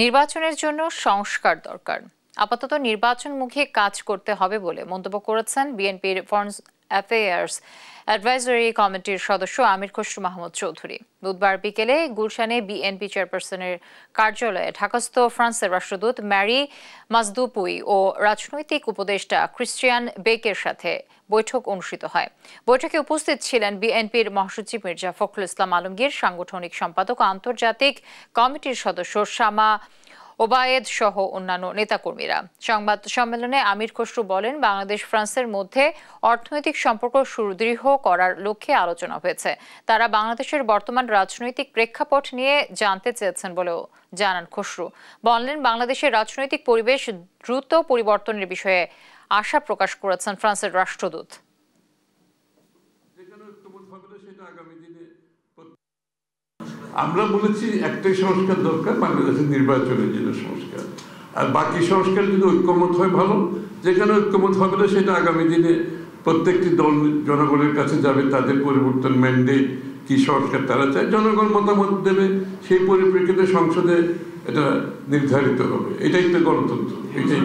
নির্বাচনের জন্য সংস্কার দরকার। আপাতত নির্বাচনমুখী কাজ করতে হবে বলে মন্তব্য করেছেন বিএনপির ফরেন অ্যাফেয়ার্স অ্যাডভাইজরি কমিটির সদস্য আমির খসরু মাহমুদ চৌধুরী। বুধবার বিকেলে গুলশানে বিএনপি চেয়ারপারসনের কার্যালয়ে ঢাকাস্থ ফ্রান্সের রাষ্ট্রদূত ম্যারি মাজদুপুই ও রাজনৈতিক উপদেষ্টা ক্রিস্টিয়ান বেকের সাথে বৈঠক অনুষ্ঠিত হয়। বৈঠকে উপস্থিত ছিলেন বিএনপির মহাসচিব মির্জা ফখরুল ইসলাম আলমগীর, সাংগঠনিক সম্পাদক ও আন্তর্জাতিক কমিটির সদস্য শামা ওবায়েদ সহ অন্যান্য নেতাকর্মীরা। সংবাদ সম্মেলনে আমির খসরু বলেন, বাংলাদেশ ফ্রান্সের মধ্যে অর্থনৈতিক সম্পর্ক সুদৃঢ় করার লক্ষ্যে আলোচনা হয়েছে। তারা বাংলাদেশের বর্তমান রাজনৈতিক প্রেক্ষাপট নিয়ে জানতে চেয়েছেন বলেও জানান খসরু। বললেন, বাংলাদেশের রাজনৈতিক পরিবেশ দ্রুত পরিবর্তনের বিষয়ে আশা প্রকাশ করেছেন ফ্রান্সের রাষ্ট্রদূত। আমরা বলেছি একটাই সংস্কার দরকার, বাংলাদেশের নির্বাচনের জন্য সংস্কার। আর বাকি সংস্কার যদি ঐক্যমত হয় ভালো, যেখানে ঐক্যমত হবে না সেটা আগামী দিনে প্রত্যেকটি দল জনগণের কাছে যাবে, তাদের পরিবর্তন ম্যান্ডেট কি সংস্কার তারা চায়, জনগণ মতামত দেবে, সেই পরিপ্রেক্ষিতে সংসদে এটা নির্ধারিত হবে। এটাই তো গণতন্ত্র। এটাই